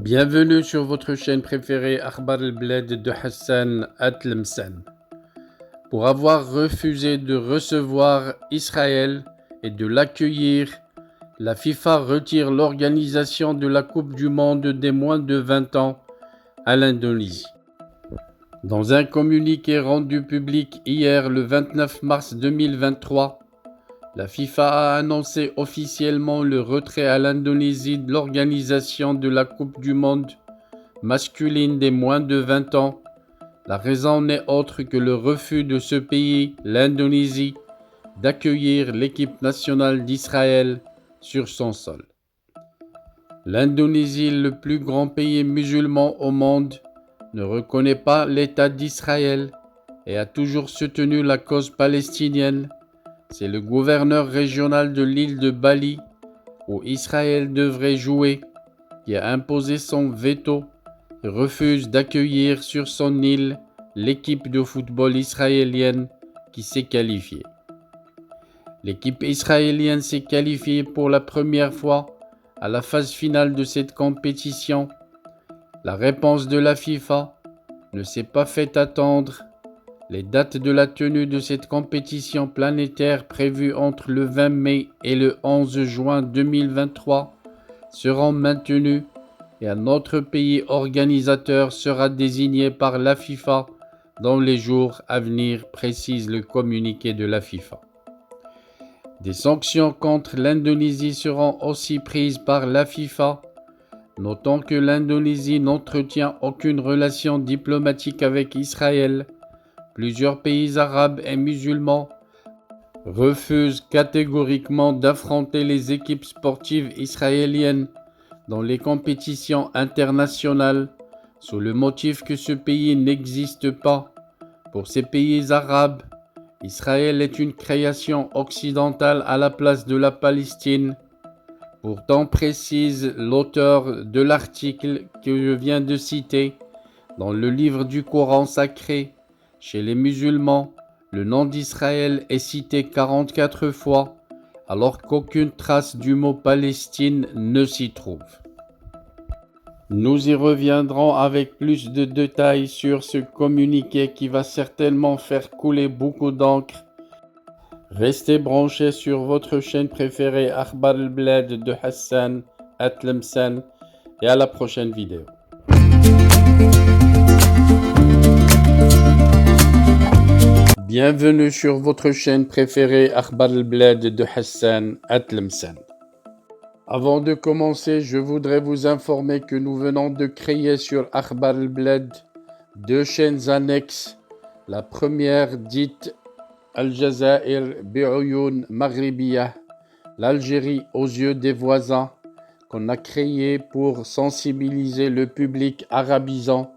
Bienvenue sur votre chaîne préférée Akhbar al-Bled de Hassan Atlemsan. Pour avoir refusé de recevoir Israël et de l'accueillir, la FIFA retire l'organisation de la Coupe du Monde des moins de 20 ans à l'Indonésie. Dans un communiqué rendu public hier le 29 mars 2023, la FIFA a annoncé officiellement le retrait à l'Indonésie de l'organisation de la Coupe du Monde masculine des moins de 20 ans. La raison n'est autre que le refus de ce pays, l'Indonésie, d'accueillir l'équipe nationale d'Israël sur son sol. L'Indonésie, le plus grand pays musulman au monde, ne reconnaît pas l'État d'Israël et a toujours soutenu la cause palestinienne. C'est le gouverneur régional de l'île de Bali, où Israël devrait jouer, qui a imposé son veto et refuse d'accueillir sur son île l'équipe de football israélienne qui s'est qualifiée. L'équipe israélienne s'est qualifiée pour la première fois à la phase finale de cette compétition. La réponse de la FIFA ne s'est pas fait attendre. Les dates de la tenue de cette compétition planétaire prévue entre le 20 mai et le 11 juin 2023 seront maintenues et un autre pays organisateur sera désigné par la FIFA dans les jours à venir, précise le communiqué de la FIFA. Des sanctions contre l'Indonésie seront aussi prises par la FIFA. Notons que l'Indonésie n'entretient aucune relation diplomatique avec Israël. Plusieurs pays arabes et musulmans refusent catégoriquement d'affronter les équipes sportives israéliennes dans les compétitions internationales sous le motif que ce pays n'existe pas. Pour ces pays arabes, Israël est une création occidentale à la place de la Palestine. Pourtant, précise l'auteur de l'article que je viens de citer, dans le livre du Coran sacré, chez les musulmans, le nom d'Israël est cité 44 fois, alors qu'aucune trace du mot Palestine ne s'y trouve. Nous y reviendrons avec plus de détails sur ce communiqué qui va certainement faire couler beaucoup d'encre. Restez branchés sur votre chaîne préférée Akhbar al-Bled de Hassan Atlemsan et à la prochaine vidéo. Bienvenue sur votre chaîne préférée Akhbar al-Bled de Hassan Atlemsan. Avant de commencer, je voudrais vous informer que nous venons de créer sur Akhbar al-Bled deux chaînes annexes. La première dite Al-Jazair bi'Oyoun Maghribiyah, l'Algérie aux yeux des voisins, qu'on a créée pour sensibiliser le public arabisant.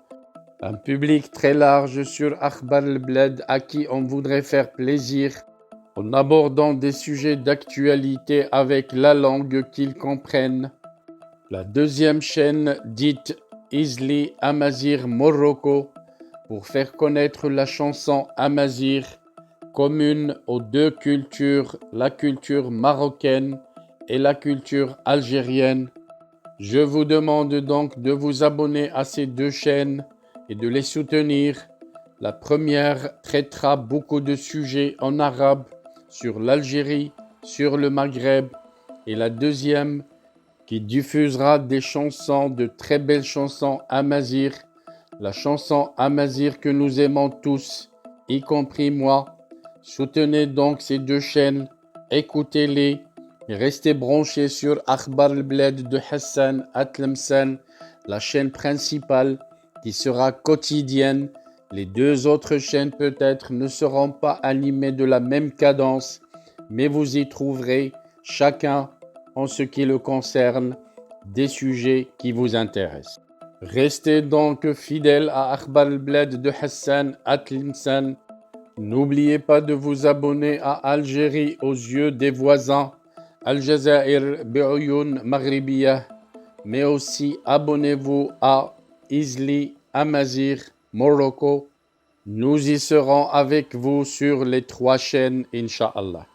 Un public très large sur Akhbar al-Bled à qui on voudrait faire plaisir en abordant des sujets d'actualité avec la langue qu'ils comprennent. La deuxième chaîne dite Izli Amazir Morocco pour faire connaître la chanson Amazir, commune aux deux cultures, la culture marocaine et la culture algérienne. Je vous demande donc de vous abonner à ces deux chaînes et de les soutenir. La première traitera beaucoup de sujets en arabe sur l'Algérie, sur le Maghreb, et la deuxième qui diffusera des chansons, de très belles chansons amazigh, la chanson amazigh que nous aimons tous, y compris moi. Soutenez donc ces deux chaînes, écoutez-les et restez branchés sur Akhbar al-Bled de Hassan Atlemsan, la chaîne principale qui sera quotidienne. Les deux autres chaînes peut-être ne seront pas animées de la même cadence, mais vous y trouverez chacun, en ce qui le concerne, des sujets qui vous intéressent. Restez donc fidèles à Akhbar al-Bled de Hassan Atlemsan. N'oubliez pas de vous abonner à Algérie aux yeux des voisins, Al-Jazair bi'Oyoun Maghribiyah, mais aussi abonnez-vous à Izli Amazir Morocco. Nous y serons avec vous sur les trois chaînes, Inch'Allah.